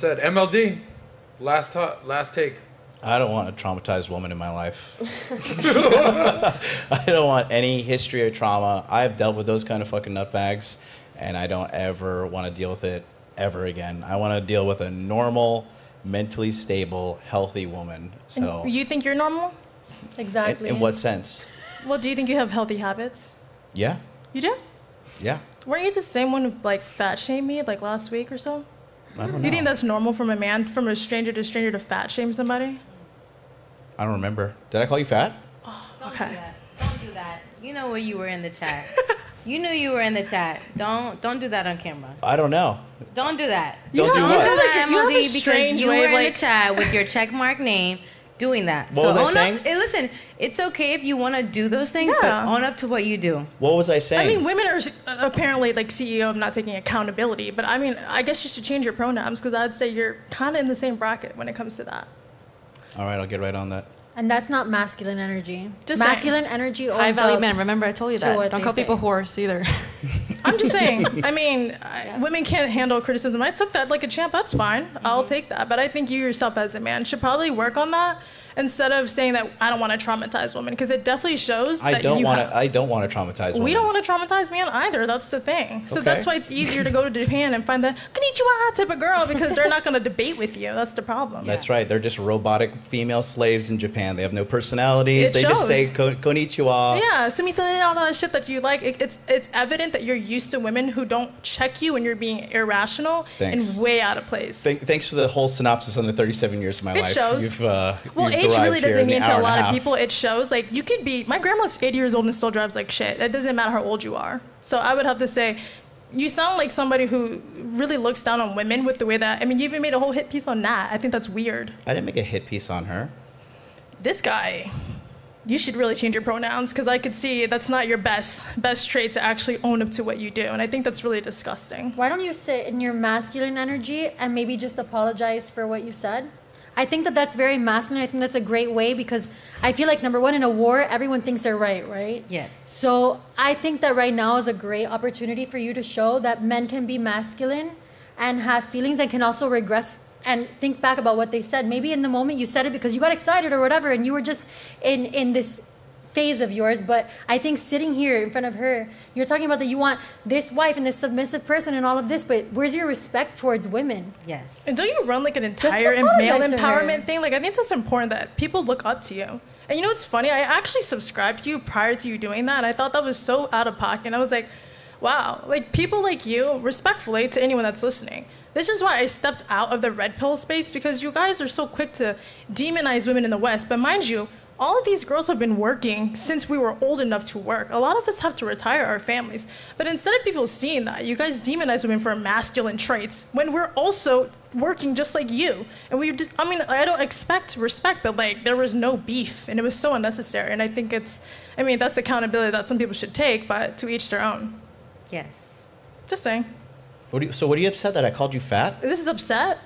Said MLD, last take. I don't want a traumatized woman in my life. I don't want any history of trauma. I've dealt with those kind of fucking nutbags, and I don't ever want to deal with it ever again. I want to deal with a normal, mentally stable, healthy woman. So, And you think you're normal? Exactly. in what sense? Well, do you think you have healthy habits? Yeah, You do? yeah. Weren't you the same one who like fat shamed me like last week or so? I don't know. You think that's normal from a man, from a stranger to fat shame somebody? I don't remember. Did I call you fat? Don't Okay. do that. Don't do that. You know where you were in the chat. You knew you were in the chat. Don't do that on camera. I don't know. Don't do that. Don't do Don't what? do Like, that, you have a MLD, because strange you way were of, in the like- chat with your checkmark name doing that. What was I own saying? Up, listen, it's okay if you want to do those things, but Yeah. own up to what you do. What was I saying? I mean, women are apparently like CEO of not taking accountability, but I mean, I guess you should change your pronouns because I'd say you're kind of in the same bracket when it comes to that. All right, I'll get right on that. And that's not masculine energy. Just masculine energy owns High value up men. Remember, I told you to that. what Don't they call people say. horse either. I'm just saying. I mean, women can't handle criticism. I took that like a champ. That's fine. I'll take that. But I think you yourself as a man should probably work on that instead of saying that I don't want to traumatize women, because it definitely shows I that don't you want have. to. I don't want to traumatize women. We don't want to traumatize man either. That's the thing. So Okay. that's why it's easier to go to Japan and find the konnichiwa type of girl, because they're not going to debate with you. That's the problem. That's right. They're just robotic female slaves in Japan. They have no personalities. It They just shows. say konnichiwa. Yeah, sumi-san, all that shit that you like. It's evident that you're used to women who don't check you when you're being irrational Thanks. and way out of place. Thanks for the whole synopsis on the 37 years of my It life. shows. You've, Well, you've age arrived really here doesn't in the mean to hour a and lot of half. people. It shows. Like, you could be, my grandma's 80 years old and still drives like shit. It doesn't matter how old you are. So I would have to say, you sound like somebody who really looks down on women with the way that, I mean, you even made a whole hit piece on Nat. I think that's weird. I didn't make a hit piece on her. This guy, you should really change your pronouns, because I could see that's not your best trait to actually own up to what you do. And I think that's really disgusting. Why don't you sit in your masculine energy and maybe just apologize for what you said? I think that that's very masculine. I think that's a great way, because I feel like, number one, in a war, everyone thinks they're right? Yes. So I think that right now is a great opportunity for you to show that men can be masculine and have feelings, and can also regress and think back about what they said. Maybe in the moment you said it because you got excited or whatever, and you were just in this phase of yours. But I think sitting here in front of her, you're talking about that you want this wife and this submissive person and all of this, but where's your respect towards women? Yes. And don't you run like an entire male apologize to her. empowerment thing? Like, I think that's important that people look up to you. And you know what's funny? I actually subscribed to you prior to you doing that. And I thought that was so out of pocket. And I was like, wow, like people like you, respectfully to anyone that's listening. This is why I stepped out of the red pill space, because you guys are so quick to demonize women in the West. But mind you, all of these girls have been working since we were old enough to work. A lot of us have to retire our families. But instead of people seeing that, you guys demonize women for masculine traits when we're also working just like you. And I mean, I don't expect respect, but like there was no beef and it was so unnecessary. And I think that's accountability that some people should take, but to each their own. Yes. Just saying. So what are you upset that I called you fat? This is upset. I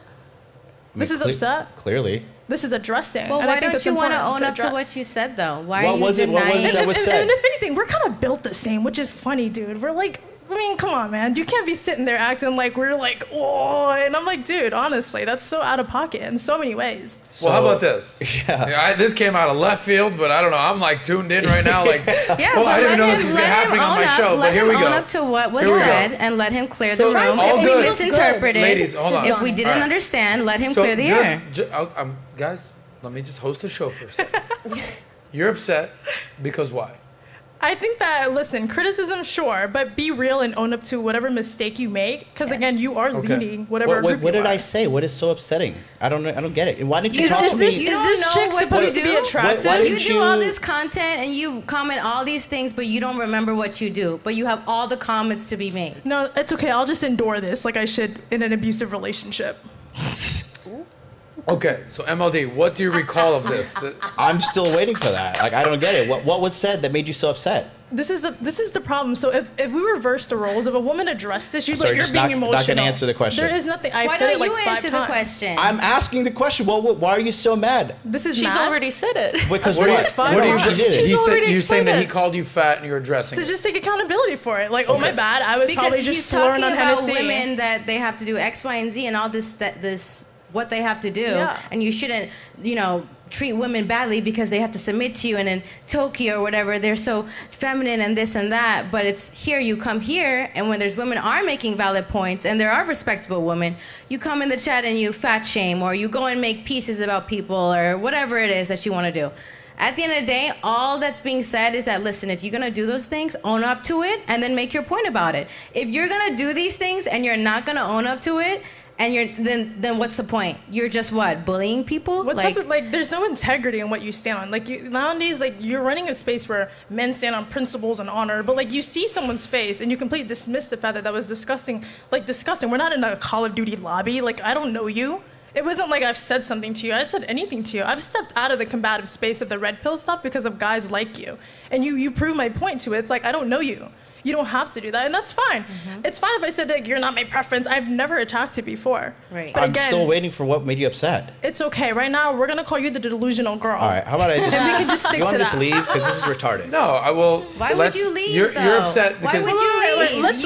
mean, This is upset. Clearly. This is addressing. Well, and I why think don't that's you want to important own up to address. what you said, though? Why What are you was it? What was it denying that was said? And if anything, we're kind of built the same, which is funny, dude. We're like, I mean, come on, man. You can't be sitting there acting like we're like, oh, and I'm like, dude, honestly, that's so out of pocket in so many ways. Well, how about this? Yeah. This came out of left field, but I don't know. I'm like tuned in right now. Like, Yeah, oh, but I didn't let know this him- was let him happening on own my up- show. But let here him we go. own up to what was Here we go. said and let him clear So, the room. all If good. we misinterpreted, Ladies, hold on. if we didn't All right. understand, let him So clear the air. guys, let me just host a show for a second. You're upset because why? I think that, listen, criticism, sure, but be real and own up to whatever mistake you make, because again, you are Okay. leading whatever What group you did are. I say? What is so upsetting? I don't get it. Why didn't you talk to me? Is this know chick what supposed you to be do? attractive? Why You didn't do all you- this content and you comment all these things, but you don't remember what you do. But you have all the comments to be made. No, it's okay. I'll just endure this like I should in an abusive relationship. Okay, so MLD, what do you recall of this? I'm still waiting for that. Like, I don't get it. What was said that made you so upset? This is the problem. So if we reverse the roles, if a woman addressed this, you'd be Sorry, like, you're just being not emotional. gonna answer the question. There is nothing. I've Why said don't it like you 5 answer the times. question? I'm asking the question. Well, why are you so mad? This is She's mad. already said it. Because What what? do Fine. you, what do you, She did. he said, already you're saying that he explained it. called you fat and you're addressing To it. just take accountability for it. Like, oh my Okay. bad, I was probably Because just he's slurring talking on about Hennessy. women that they have to do X, Y, and Z, and all this what they have to do, Yeah. and you shouldn't, treat women badly because they have to submit to you. And in Tokyo or whatever, they're so feminine and this and that. But it's here, you come here, and when there's women are making valid points and there are respectable women, you come in the chat and you fat shame, or you go and make pieces about people, or whatever it is that you want to do. At the end of the day, all that's being said is that, listen, if you're going to do those things, own up to it and then make your point about it. If you're going to do these things and you're not going to own up to it, and then what's the point? You're just what, bullying people? What type of, there's no integrity in what you stand on. Like, nowadays, you're running a space where men stand on principles and honor, but, you see someone's face and you completely dismiss the fact that was disgusting. Disgusting. We're not in a Call of Duty lobby. I don't know you. It wasn't like I've said something to you. I said anything to you. I've stepped out of the combative space of the red pill stuff because of guys like you. And you prove my point to it. It's like, I don't know you. You don't have to do that, and that's fine. It's fine if I said, you're not my preference. I've never attacked you before. Right. But I'm again, still waiting for what made you upset. it's okay. Right now, we're going to call you the delusional girl. All right, how about I just... And we can just stick you want to to just that. leave? Because this is retarded. No, I will. Why would you leave? You're though? upset because Why would you Wait, leave? let's-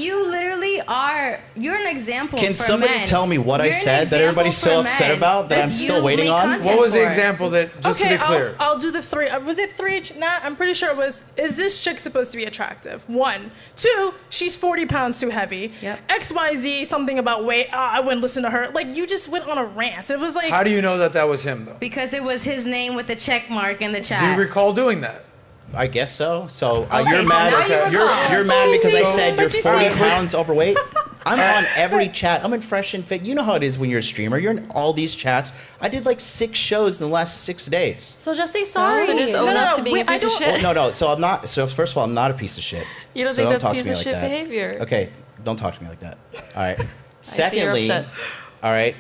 You literally are. You're an example. Can for somebody men. tell me what I You're an said that everybody's example so for upset men. about that I'm That's still you waiting make on? content what was the for. example that, just Okay, to be clear? I'll do the 3. Was it 3? Nah, I'm pretty sure it was, is this chick supposed to be attractive? 1. 2, she's 40 pounds too heavy. Yep. XYZ, something about weight. I wouldn't listen to her. You just went on a rant. It was like, How do you know that was him, though? Because it was his name with the check mark in the chat. Do you recall doing that? I guess so. So Okay, you're so mad. now you recall. You're mad because I See, said but you're you 40 see- pounds overweight. I'm on every chat. I'm in Fresh and Fit. You know how it is when you're a streamer. You're in all these chats. I did 6 shows in the last 6 days. So just say sorry. So just own No, up no, to being wait, a I piece of don't- shit. Well, no. So I'm not. So first of all, I'm not a piece of shit. You don't So think that's talk piece to me of like shit that. behavior? Okay, don't talk to me like that. All right. see you're Secondly, upset. all right,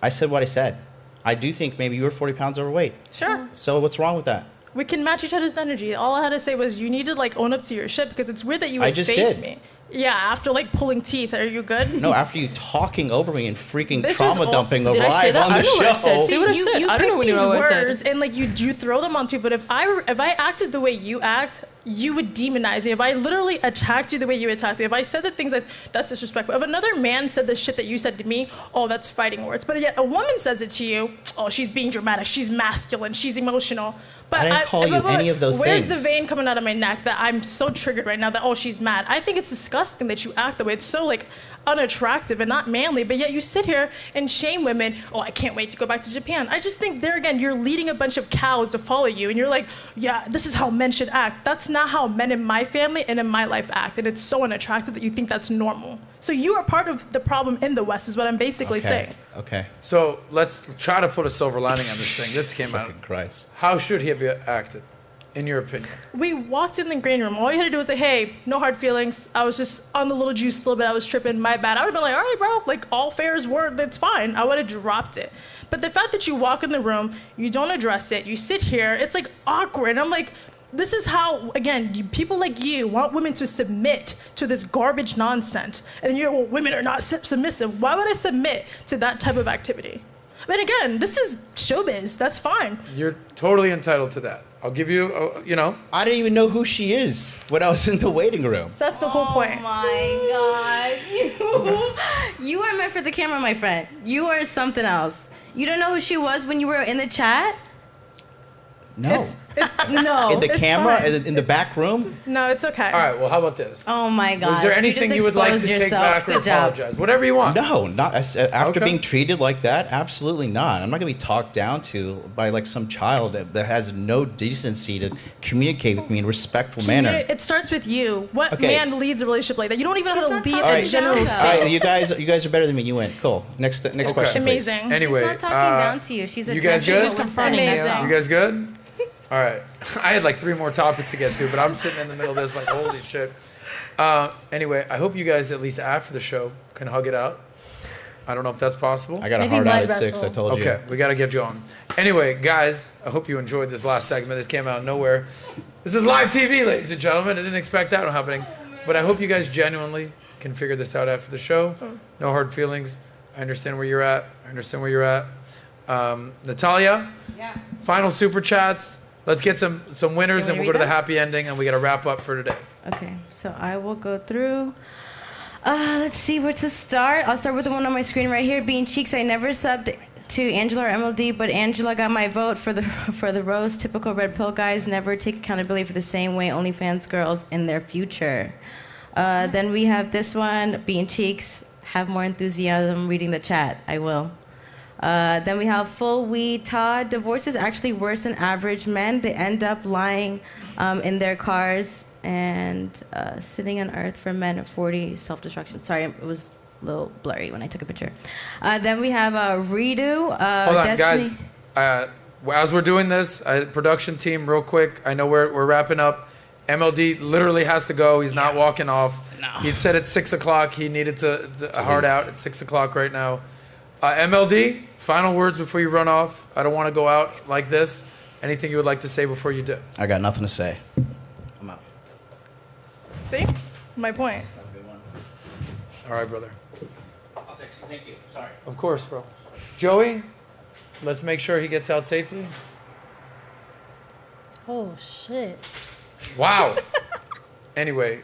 I said what I said. I do think maybe you were 40 pounds overweight. sure. So what's wrong with that? We can match each other's energy. All I had to say was you need to own up to your shit because it's weird that you I would just face did. me. Yeah, after pulling teeth. Are you good? No, after you talking over me and freaking This was trauma all- dumping Did I say live that? on I the don't know what I said. show. See what I you, said? You I don't know pick even know these what I said. words and you throw them onto. But if I acted the way you act, you would demonize me. If I literally attacked you the way you attacked me, if I said the things that's disrespectful. If another man said the shit that you said to me, oh, that's fighting words. But yet a woman says it to you, oh, she's being dramatic, she's masculine, she's emotional. But I didn't call you any of those where's things. the vein coming out of my neck that I'm so triggered right now that, oh, she's mad? I think it's disgusting that you act the way. It's so unattractive and not manly, but yet you sit here and shame women. Oh, I can't wait to go back to Japan. I just think there again, you're leading a bunch of cows to follow you, and you're like, yeah, this is how men should act. That's not how men in my family and in my life act, and it's so unattractive that you think that's normal. So you are part of the problem in the West, is what I'm basically saying. Okay. So let's try to put a silver lining on this thing. This came out. Fucking Christ. How should he have acted, in your opinion? We walked in the green room. All you had to do was say, hey, no hard feelings. I was just on the little juice a little bit. I was tripping. My bad. I would have been like, all right, bro. All fair is word. That's fine. I would have dropped it. But the fact that you walk in the room, you don't address it, you sit here, it's awkward. And I'm like, this is how, again, people like you want women to submit to this garbage nonsense. And you're, well, women are not submissive. Why would I submit to that type of activity? But again, this is showbiz. That's fine. You're totally entitled to that. I'll give you, I didn't even know who she is when I was in the waiting room. So that's the whole point. Oh my God. You are meant for the camera, my friend. You are something else. You don't know who she was when you were in the chat? No. It's no. In the it's camera, fine. in the back room? No, it's okay. all right, well, how about this? Oh my God. Is there anything you would like to take back or apologize? Whatever you want. No, not after Okay. being treated like that. Absolutely not. I'm not gonna be talked down to by some child that has no decency to communicate with me in a respectful manner. It starts with you. What Okay. man leads a relationship like that? You don't even She's have to not lead talking a down, general though. space. All right, you guys are better than me. You win. Cool. Next question, please. Amazing. Anyway, She's not talking down to you. She's you guys addressing good? what She's was said, confronting that's you. all. You guys good? All right. I had 3 more topics to get to, but I'm sitting in the middle of this holy shit. Anyway, I hope you guys, at least after the show, can hug it out. I don't know if that's possible. I got a Maybe hard out mud at 6. I wrestle. told you. Okay, we got to get going. Anyway, guys, I hope you enjoyed this last segment. This came out of nowhere. This is live TV, ladies and gentlemen. I didn't expect that happening. But I hope you guys genuinely can figure this out after the show. No hard feelings. I understand where you're at. Natalia, final super chats. Let's get some winners and we'll go to the happy ending and we got to wrap up for today. Okay, so I will go through. Let's see where to start. I'll start with the one on my screen right here. Being Cheeks, I never subbed to Angela or MLD, but Angela got my vote for the roast. Typical red pill guys never take accountability for the same way OnlyFans girls in their future. Then we have this one, Being Cheeks, have more enthusiasm reading the chat. I will. Then we have Full Weed Todd. Divorce is actually worse than average men. They end up lying in their cars and sitting on earth for men at 40, self-destruction. Sorry, it was a little blurry when I took a picture. Then we have Redo. Hold on, Destiny. guys. As we're doing this, production team, real quick. I know we're wrapping up. MLD literally has to go. He's not walking off. No. He said at 6 o'clock he needed to hard out at 6 o'clock right now. MLD, final words before you run off. I don't want to go out like this. Anything you would like to say before you do? I got nothing to say. I'm out. See? My point. Have a good one. All right, brother. I'll text you. Thank you. Sorry. Of course, bro. Joey, let's make sure he gets out safely. Oh shit. Wow. Anyway,